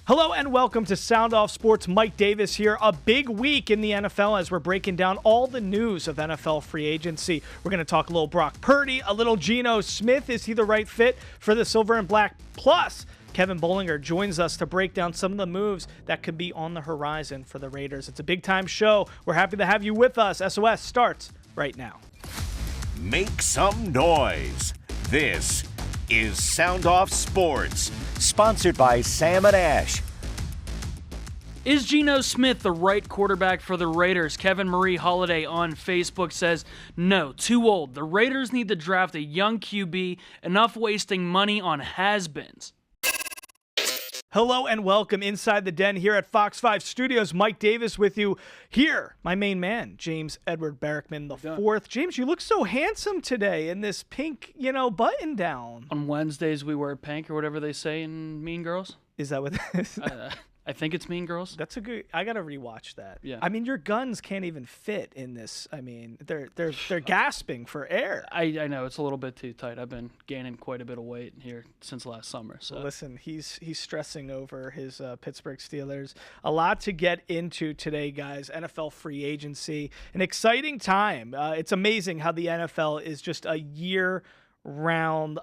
Hello and welcome to Sound Off Sports. Mike Davis here. A big week in the NFL as we're breaking down all the news of NFL free agency. We're going to talk a little Brock Purdy, a little Geno Smith. Is he the right fit for the silver and black? Plus, Kevin Bolinger joins us to break down some of the moves that could be on the horizon for the Raiders. It's a big-time show. We're happy to have you with us. SOS starts right now. Make some noise. This is Sound Off Sports, sponsored by Sam & Ash. Is Geno Smith the right quarterback for the Raiders? Kevin Marie Holiday on Facebook says, no, too old. The Raiders need to draft a young QB, enough wasting money on has-beens. Hello and welcome inside the den here at Fox 5 Studios. Mike Davis with you here. My main man, James Edward Barrickman IV. James, you look so handsome today in this pink, button down. On Wednesdays we wear pink or whatever they say in Mean Girls. Is that what this is? I think it's Mean Girls. That's a good. I gotta rewatch that. Yeah. I mean, your guns can't even fit in this. I mean, they're gasping for air. I know it's a little bit too tight. I've been gaining quite a bit of weight here since last summer. So listen, he's stressing over his Pittsburgh Steelers. A lot to get into today, guys. NFL free agency, an exciting time. It's amazing how the NFL is just a year-round.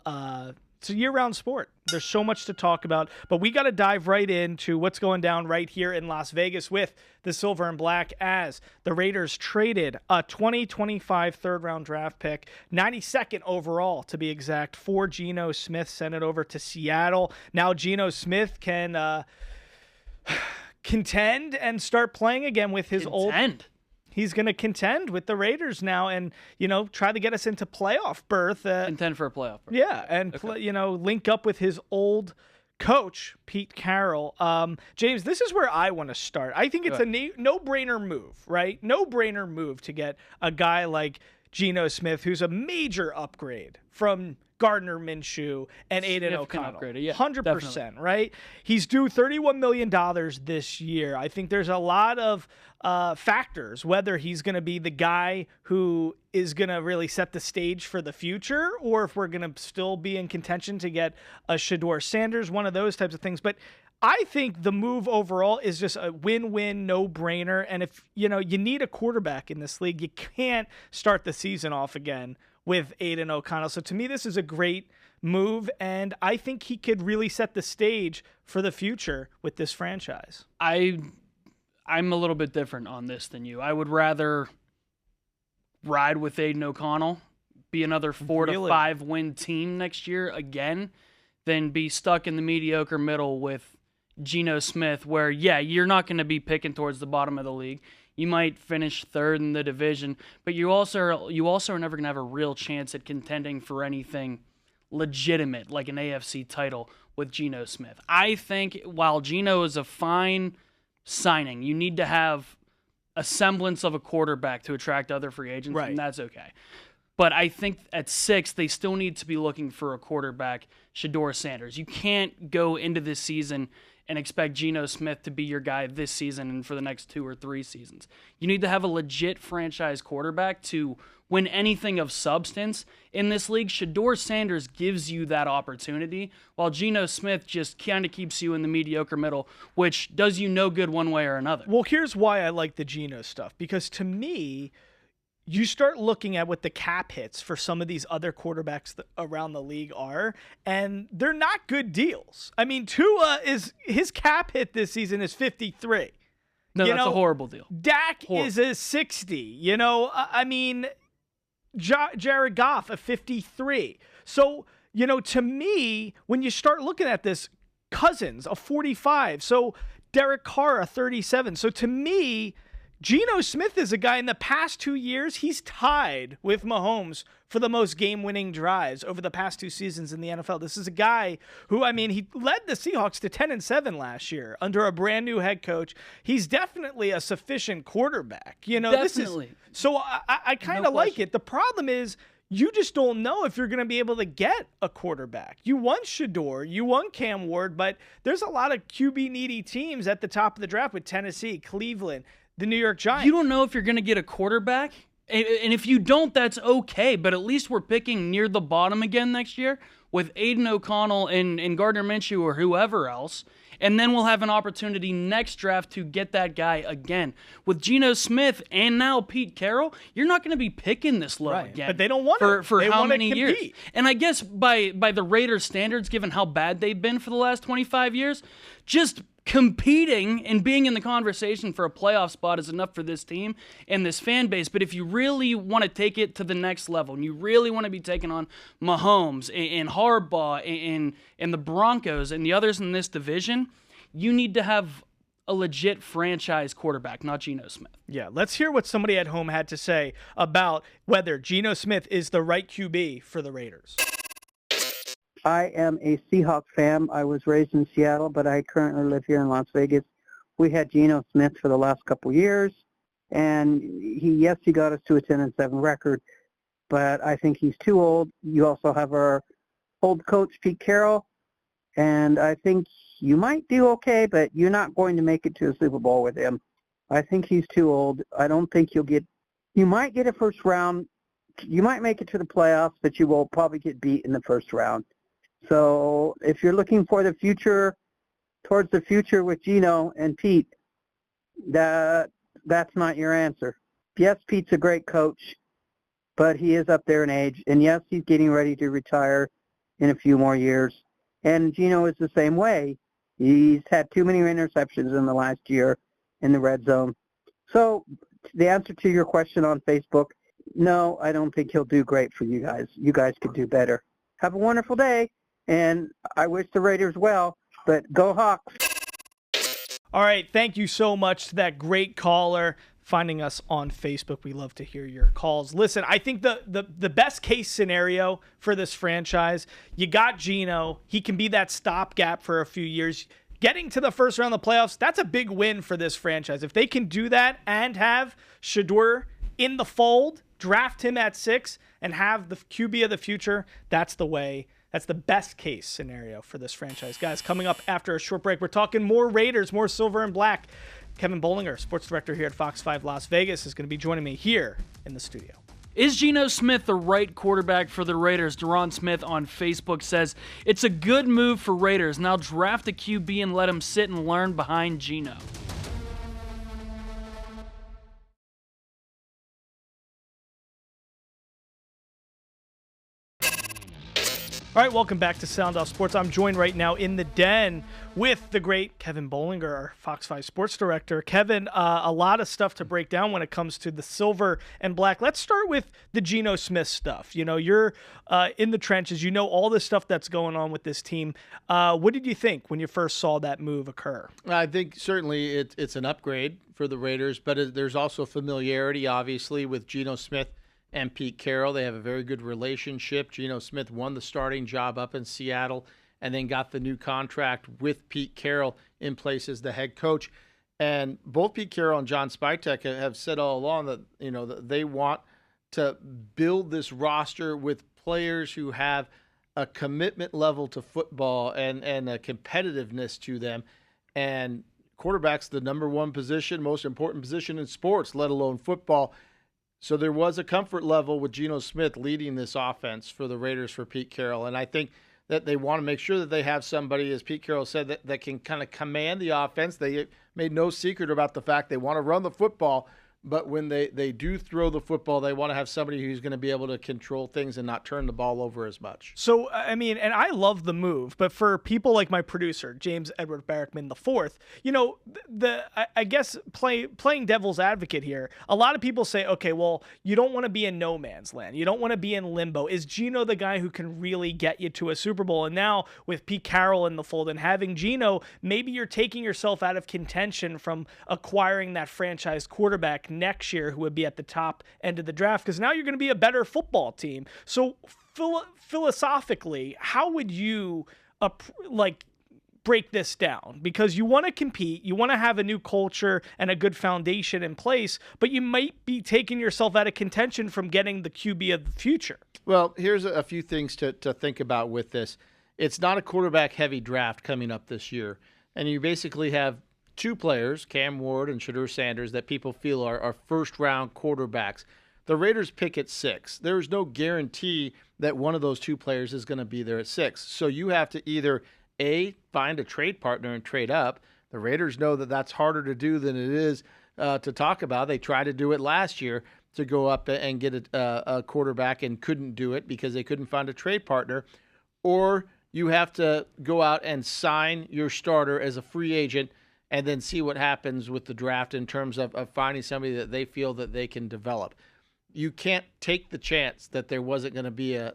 It's a year-round sport. There's so much to talk about, but we got to dive right into what's going down right here in Las Vegas with the Silver and Black as the Raiders traded a 2025 third-round draft pick, 92nd overall to be exact, for Geno Smith, sent it over to Seattle. Now Geno Smith can contend and start playing again with his old... He's going to contend with the Raiders now and, try to get us into playoff berth. Contend for a playoff berth. Yeah, and, link up with his old coach, Pete Carroll. James, this is where I want to start. I think it's a no-brainer move, right? No-brainer move to get a guy like Geno Smith, who's a major upgrade from Gardner Minshew and Aiden O'Connell. Upgrade, yeah, 100%, definitely. right? He's due $31 million this year. I think there's a lot of factors, whether he's going to be the guy who is going to really set the stage for the future, or if we're going to still be in contention to get a Shedeur Sanders, one of those types of things. But I think the move overall is just a win-win, no-brainer. And if you need a quarterback in this league, you can't start the season off again with Aiden O'Connell. So to me, this is a great move, and I think he could really set the stage for the future with this franchise. I'm a little bit different on this than you. I would rather ride with Aiden O'Connell, be another 4 to 5 win team next year again, than be stuck in the mediocre middle with Geno Smith, where, you're not going to be picking towards the bottom of the league. You might finish third in the division, but you also are never going to have a real chance at contending for anything legitimate, like an AFC title with Geno Smith. I think while Geno is a fine signing, you need to have a semblance of a quarterback to attract other free agents, right, and that's okay. But I think at 6, they still need to be looking for a quarterback, Shedeur Sanders. You can't go into this season and expect Geno Smith to be your guy this season and for the next 2 or 3 seasons. You need to have a legit franchise quarterback to win anything of substance in this league. Shedeur Sanders gives you that opportunity, while Geno Smith just kind of keeps you in the mediocre middle, which does you no good one way or another. Well, here's why I like the Geno stuff, because to me, you start looking at what the cap hits for some of these other quarterbacks around the league are, and they're not good deals. I mean, his cap hit this season is 53. No, that's a horrible deal. Dak is a 60. Jared Goff a 53. So, to me, when you start looking at this, Cousins a 45. So Derek Carr a 37. So to me, Geno Smith is a guy in the past 2 years, he's tied with Mahomes for the most game-winning drives over the past 2 seasons in the NFL. This is a guy who, he led the Seahawks to 10-7 last year under a brand new head coach. He's definitely a sufficient quarterback. Definitely. So I kind of like it. The problem is you just don't know if you're going to be able to get a quarterback. You want Shedeur, you want Cam Ward, but there's a lot of QB-needy teams at the top of the draft with Tennessee, Cleveland, the New York Giants. You don't know if you're going to get a quarterback, and if you don't, that's okay, but at least we're picking near the bottom again next year, with Aiden O'Connell and Gardner Minshew or whoever else, and then we'll have an opportunity next draft to get that guy again. With Geno Smith and now Pete Carroll, you're not going to be picking this low again. But they don't want for how many compete. years? And I guess by the Raiders' standards, given how bad they've been for the last 25 years, just competing and being in the conversation for a playoff spot is enough for this team and this fan base. But if you really want to take it to the next level and you really want to be taking on Mahomes and Harbaugh and the Broncos and the others in this division, you need to have a legit franchise quarterback, not Geno Smith. Yeah, let's hear what somebody at home had to say about whether Geno Smith is the right QB for the Raiders. I am a Seahawks fan. I was raised in Seattle, but I currently live here in Las Vegas. We had Geno Smith for the last couple years, and he got us to a 10-7 record, but I think he's too old. You also have our old coach, Pete Carroll, and I think you might do okay, but you're not going to make it to a Super Bowl with him. I think he's too old. I don't think you might get a first round. You might make it to the playoffs, but you will probably get beat in the first round. So if you're looking for the future, towards the future with Geno and Pete, that's not your answer. Yes, Pete's a great coach, but he is up there in age. And yes, he's getting ready to retire in a few more years. And Geno is the same way. He's had too many interceptions in the last year in the red zone. So the answer to your question on Facebook, no, I don't think he'll do great for you guys. You guys could do better. Have a wonderful day. And I wish the Raiders well, but go Hawks. All right, thank you so much to that great caller finding us on Facebook. We love to hear your calls. Listen, I think the best case scenario for this franchise, you got Geno. He can be that stopgap for a few years. Getting to the first round of the playoffs, that's a big win for this franchise. If they can do that and have Shedeur in the fold, draft him at 6, and have the QB of the future, that's the way. That's the best case scenario for this franchise. Guys, coming up after a short break, we're talking more Raiders, more silver and black. Kevin Bolinger, sports director here at Fox 5 Las Vegas, is going to be joining me here in the studio. Is Geno Smith the right quarterback for the Raiders? Deron Smith on Facebook says, it's a good move for Raiders. Now draft a QB and let him sit and learn behind Geno. All right, welcome back to Sound Off Sports. I'm joined right now in the den with the great Kevin Bolinger, our Fox 5 sports director. Kevin, a lot of stuff to break down when it comes to the silver and black. Let's start with the Geno Smith stuff. You know, you're in the trenches. You know all the stuff that's going on with this team. What did you think when you first saw that move occur? I think certainly it's an upgrade for the Raiders, but there's also familiarity, obviously, with Geno Smith and Pete Carroll. They have a very good relationship. Geno Smith won the starting job up in Seattle and then got the new contract with Pete Carroll in place as the head coach. And both Pete Carroll and John Spytek have said all along that, you know, that they want to build this roster with players who have a commitment level to football and a competitiveness to them. And quarterback's the number one position, most important position in sports, let alone football. So there was a comfort level with Geno Smith leading this offense for the Raiders for Pete Carroll. And I think that they want to make sure that they have somebody, as Pete Carroll said, that can kind of command the offense. They made no secret about the fact they want to run the football, but when they do throw the football, they want to have somebody who's going to be able to control things and not turn the ball over as much. So, I mean, and I love the move, but for people like my producer, James Edward Barrickman IV, you know, I guess playing devil's advocate here, a lot of people say, okay, well, you don't want to be in no man's land. You don't want to be in limbo. Is Geno the guy who can really get you to a Super Bowl? And now with Pete Carroll in the fold and having Geno, maybe you're taking yourself out of contention from acquiring that franchise quarterback next year who would be at the top end of the draft, because now you're going to be a better football team. So philosophically, how would you break this down? Because you want to compete, you want to have a new culture and a good foundation in place, but you might be taking yourself out of contention from getting the QB of the future. Well, here's a few things to think about with this. It's not a quarterback-heavy draft coming up this year, and you basically have two players, Cam Ward and Shedeur Sanders, that people feel are first-round quarterbacks. The Raiders pick at 6. There is no guarantee that one of those two players is going to be there at 6. So you have to either, A, find a trade partner and trade up. The Raiders know that that's harder to do than it is to talk about. They tried to do it last year to go up and get a quarterback and couldn't do it because they couldn't find a trade partner. Or you have to go out and sign your starter as a free agent and then see what happens with the draft in terms of finding somebody that they feel that they can develop. You can't take the chance that there was going to be a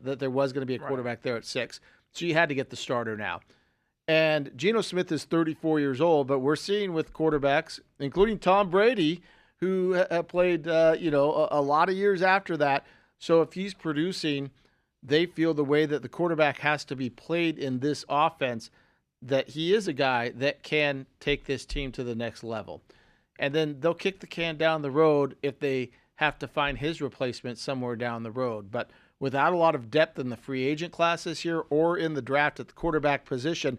quarterback there at 6. So you had to get the starter now. And Geno Smith is 34 years old, but we're seeing with quarterbacks, including Tom Brady, who played a lot of years after that. So if he's producing, they feel the way that the quarterback has to be played in this offense, that he is a guy that can take this team to the next level. And then they'll kick the can down the road if they have to find his replacement somewhere down the road. But without a lot of depth in the free agent class this year or in the draft at the quarterback position,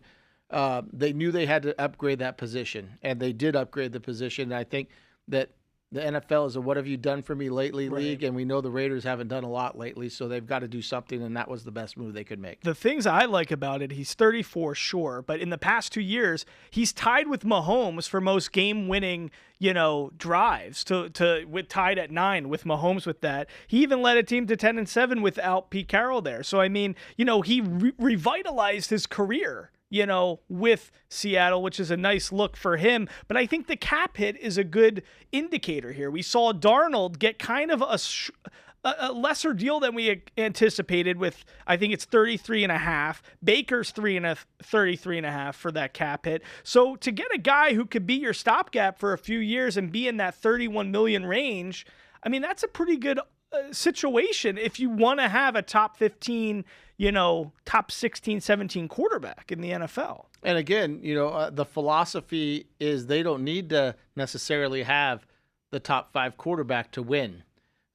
they knew they had to upgrade that position, and they did upgrade the position. And I think that the NFL is a what have you done for me lately league, and we know the Raiders haven't done a lot lately, so they've got to do something, and that was the best move they could make. The things I like about it, he's 34, sure, but in the past 2 years, he's tied with Mahomes for most game-winning, drives, tied at 9 with Mahomes with that. He even led a team to 10-7 without Pete Carroll there. So, I mean, he revitalized his career, with Seattle, which is a nice look for him. But I think the cap hit is a good indicator here. We saw Darnold get kind of a lesser deal than we anticipated with, I think it's 33.5. Baker's 33.5 for that cap hit. So to get a guy who could be your stopgap for a few years and be in that 31 million range, I mean, that's a pretty good situation if you want to have a top 15, top 16, 17 quarterback in the NFL. And again, the philosophy is they don't need to necessarily have the top 5 quarterback to win.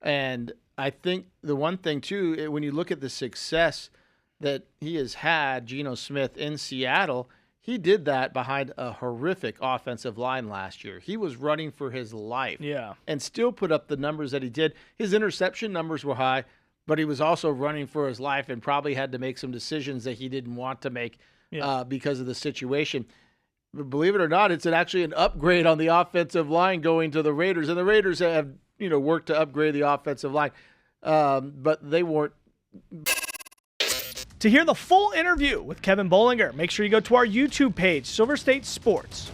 And I think the one thing, too, when you look at the success that he has had, Geno Smith, in Seattle, he did that behind a horrific offensive line last year. He was running for his life and still put up the numbers that he did. His interception numbers were high, but he was also running for his life and probably had to make some decisions that he didn't want to make because of the situation. But believe it or not, it's actually an upgrade on the offensive line going to the Raiders. And the Raiders have worked to upgrade the offensive line, but they weren't. To hear the full interview with Kevin Bolinger, make sure you go to our YouTube page, Silver State Sports.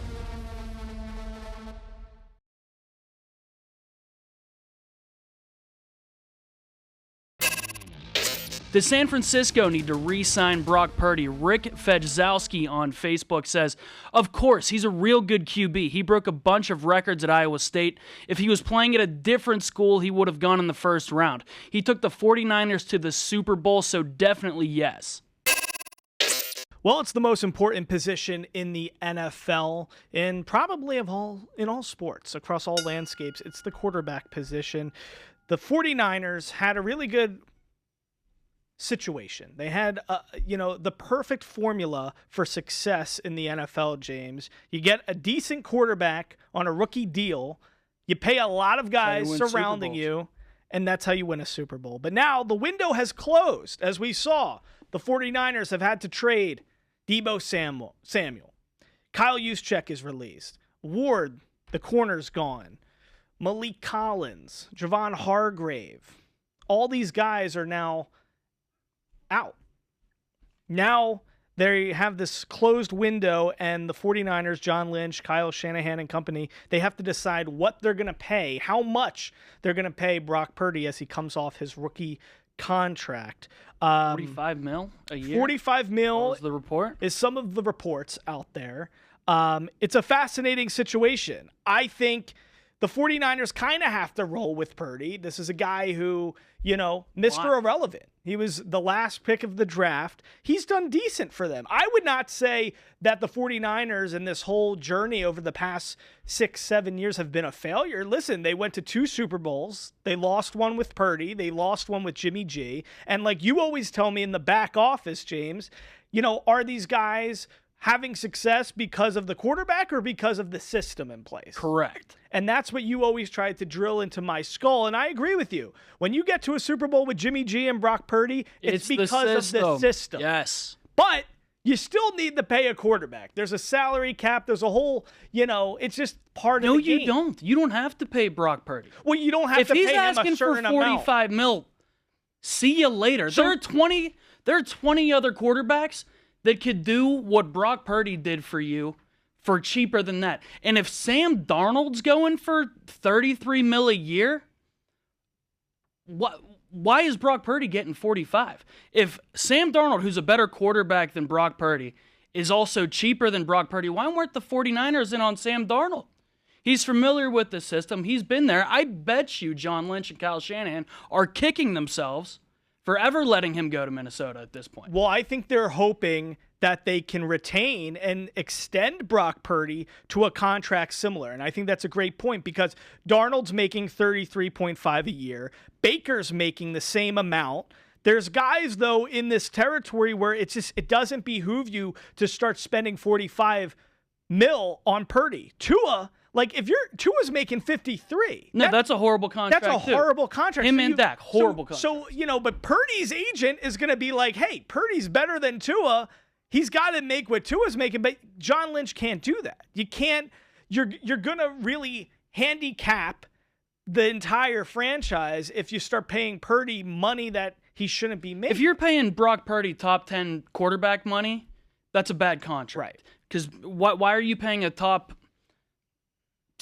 Does San Francisco need to re-sign Brock Purdy? Rick Fedzowski on Facebook says, of course, he's a real good QB. He broke a bunch of records at Iowa State. If he was playing at a different school, he would have gone in the first round. He took the 49ers to the Super Bowl, so definitely yes. Well, it's the most important position in the NFL and probably in all sports, across all landscapes. It's the quarterback position. The 49ers had a really good situation. They had, the perfect formula for success in the NFL, James. You get a decent quarterback on a rookie deal. You pay a lot of guys surrounding you, and that's how you win a Super Bowl. But now the window has closed. As we saw, the 49ers have had to trade Deebo Samuel. Kyle Juszczyk is released. Ward, the corner's gone. Malik Collins, Javon Hargrave. All these guys are now out. Now they have this closed window, and the 49ers, John Lynch, Kyle Shanahan and company, they have to decide what they're going to pay, how much they're going to pay Brock Purdy as he comes off his rookie contract. 45 mil a year? 45 mil was the report? Is some of the reports out there. It's a fascinating situation. I think the 49ers kind of have to roll with Purdy. This is a guy who, Mr. Irrelevant. He was the last pick of the draft. He's done decent for them. I would not say that the 49ers and this whole journey over the past 6-7 years have been a failure. Listen, they went to 2 Super Bowls. They lost one with Purdy. They lost one with Jimmy G. And like you always tell me in the back office, James, are these guys having success because of the quarterback or because of the system in place? Correct. And that's what you always tried to drill into my skull. And I agree with you. When you get to a Super Bowl with Jimmy G and Brock Purdy, it's because of the system. Yes. But you still need to pay a quarterback. There's a salary cap. There's a whole, it's just part of the game. No, you don't. You don't have to pay Brock Purdy. Well, you don't have to pay him a certain amount. If he's asking for $45 million, see you later. So, there are 20 other quarterbacks that could do what Brock Purdy did for you for cheaper than that. And if Sam Darnold's going for $33 million a year, why is Brock Purdy getting 45? If Sam Darnold, who's a better quarterback than Brock Purdy, is also cheaper than Brock Purdy, why weren't the 49ers in on Sam Darnold? He's familiar with the system. He's been there. I bet you John Lynch and Kyle Shanahan are kicking themselves for ever letting him go to Minnesota at this point. Well, I think they're hoping that they can retain and extend Brock Purdy to a contract similar. And I think that's a great point because Darnold's making $33.5 a year. Baker's making the same amount. There's guys, though, in this territory where it doesn't behoove you to start spending $45 million on Purdy. Tua's making 53. That's a horrible contract. That's a horrible contract. Him and Dak, horrible contract. So, but Purdy's agent is going to be like, hey, Purdy's better than Tua. He's got to make what Tua's making, but John Lynch can't do that. You can't. You're going to really handicap the entire franchise if you start paying Purdy money that he shouldn't be making. If you're paying Brock Purdy top 10 quarterback money, that's a bad contract. Right. Because why are you paying a top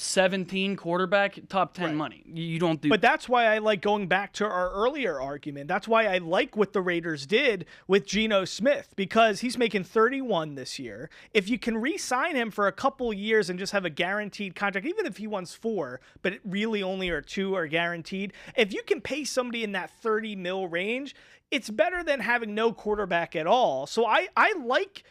17 quarterback top 10 money? You don't do. But that's why I like going back to our earlier argument. That's why I like what the Raiders did with Geno Smith, because he's making 31 this year. If you can re-sign him for a couple years and just have a guaranteed contract, even if he wants 4, but it really only 2 are guaranteed. If you can pay somebody in that 30 mil range, it's better than having no quarterback at all. So I like,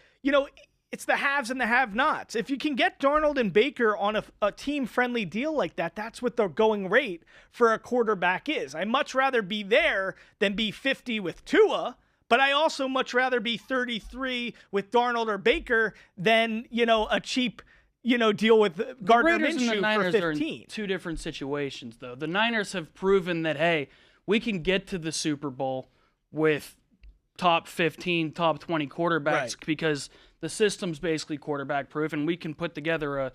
it's the haves and the have-nots. If you can get Darnold and Baker on a team-friendly deal like that, that's what the going rate for a quarterback is. I'd much rather be there than be 50 with Tua, but I also much rather be 33 with Darnold or Baker than, a cheap, deal with Gardner Minshew for 15. Are in 2 different situations, though. The Niners have proven that, hey, we can get to the Super Bowl with top 15, top 20 quarterbacks because the system's basically quarterback proof, and we can put together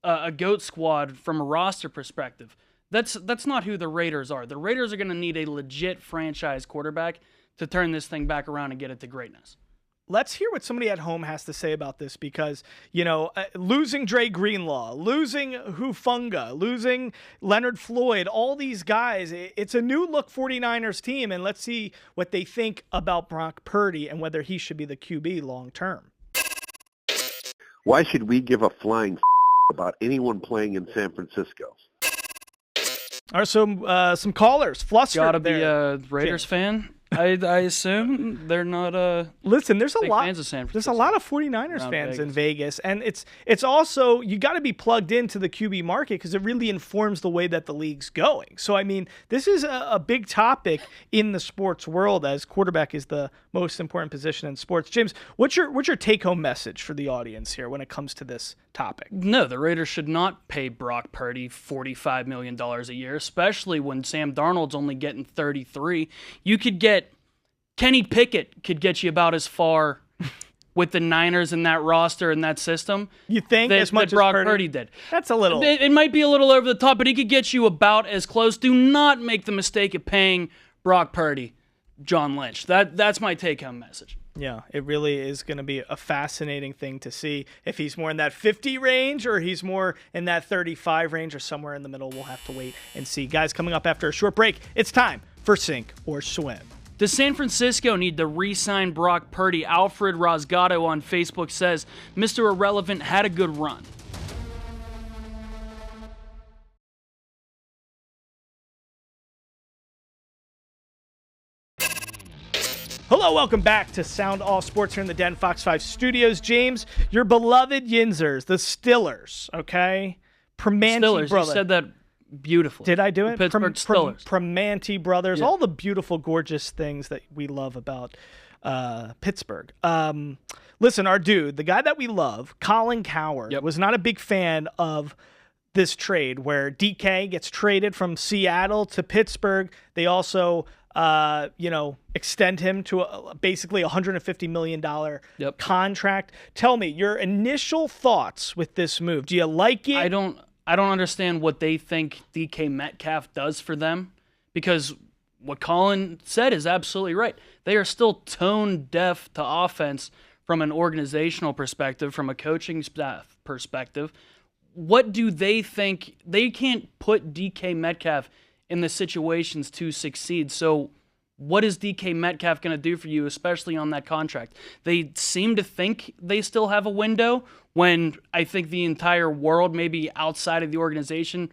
a GOAT squad from a roster perspective. That's not who the Raiders are. The Raiders are going to need a legit franchise quarterback to turn this thing back around and get it to greatness. Let's hear what somebody at home has to say about this because, losing Dre Greenlaw, losing Hufanga, losing Leonard Floyd, all these guys, it's a new look 49ers team, and let's see what they think about Brock Purdy and whether he should be the QB long term. Why should we give a flying about anyone playing in San Francisco? Are some callers flustered? Gotta be a Raiders fan. I assume they're not listen, there's a lot fans of San Francisco. There's a lot of 49ers fans in Vegas, and it's also, you got to be plugged into the QB market because it really informs the way that the league's going. So I mean, this is a big topic in the sports world, as quarterback is the most important position in sports. James, what's your take home message for the audience here when it comes to this topic? No, the Raiders should not pay Brock Purdy $45 million a year, especially when Sam Darnold's only getting 33. You could get Kenny Pickett could get you about as far with the Niners and that roster and that system. You think as much as Brock as Purdy did? That's a little. It might be a little over the top, but he could get you about as close. Do not make the mistake of paying Brock Purdy John Lynch. That's my take-home message. Yeah, it really is going to be a fascinating thing to see if he's more in that 50 range or he's more in that 35 range or somewhere in the middle. We'll have to wait and see. Guys, coming up after a short break, it's time for Sink or Swim. Does San Francisco need to re-sign Brock Purdy? Alfred Rosgato on Facebook says, Mr. Irrelevant had a good run. Hello, welcome back to Sound Off Sports here in the Den Fox 5 studios. James, your beloved Yinzers, the Stillers, okay? Primanti Stillers, brother. You said that beautifully. Did I do it? Pittsburgh Stillers. Primanti brothers, Yeah. all the beautiful, gorgeous things that we love about Pittsburgh. Listen, our dude, the guy that we love, Colin Cowherd, was not a big fan of this trade where DK gets traded from Seattle to Pittsburgh. They also, extend him to basically $150 million contract. Tell me your initial thoughts with this move. Do you like it? I don't understand what they think DK Metcalf does for them, because what Colin said is absolutely right. They are still tone deaf to offense from an organizational perspective, from a coaching staff perspective. What do they think? They can't put DK Metcalf in the situations to succeed. So what is DK Metcalf going to do for you, especially on that contract? They seem to think they still have a window when I think the entire world, maybe outside of the organization,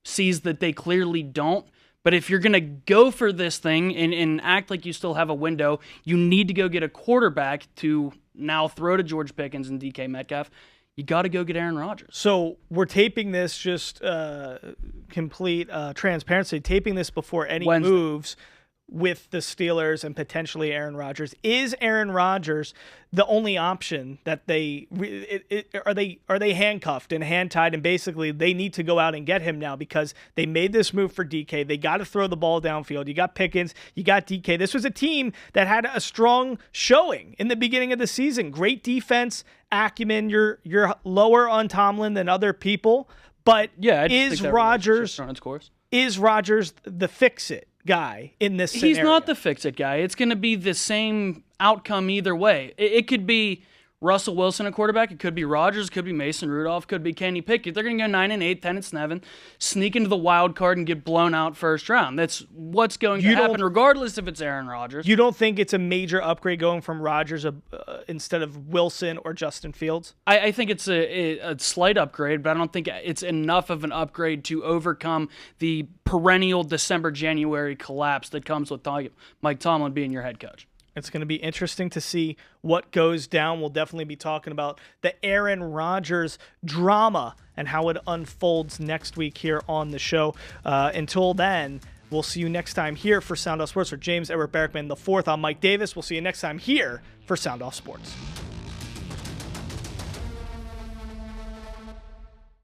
sees that they clearly don't. But if you're going to go for this thing and act like you still have a window, you need to go get a quarterback to now throw to George Pickens and DK Metcalf. You got to go get Aaron Rodgers. So we're taping this, just complete transparency, taping this before any moves with the Steelers and potentially Aaron Rodgers. Is Aaron Rodgers the only option that are they handcuffed and hand-tied, and basically they need to go out and get him now because they made this move for DK. They got to throw the ball downfield. You got Pickens, you got DK. This was a team that had a strong showing in the beginning of the season. Great defense, acumen. You're lower on Tomlin than other people, but is Rodgers the fix-it guy in this scenario? He's not the fix-it guy. It's going to be the same outcome either way. It could be Russell Wilson, a quarterback. It could be Rodgers. It could be Mason Rudolph. It could be Kenny Pickett. They're going to go 9-8, 10-7, sneak into the wild card and get blown out first round. That's what's going to happen, regardless if it's Aaron Rodgers. You don't think it's a major upgrade going from Rodgers instead of Wilson or Justin Fields? I think it's a slight upgrade, but I don't think it's enough of an upgrade to overcome the perennial December-January collapse that comes with Mike Tomlin being your head coach. It's going to be interesting to see what goes down. We'll definitely be talking about the Aaron Rodgers drama and how it unfolds next week here on the show. Until then, we'll see you next time here for Sound Off Sports. For James Edward Berkman IV, I'm Mike Davis. We'll see you next time here for Sound Off Sports.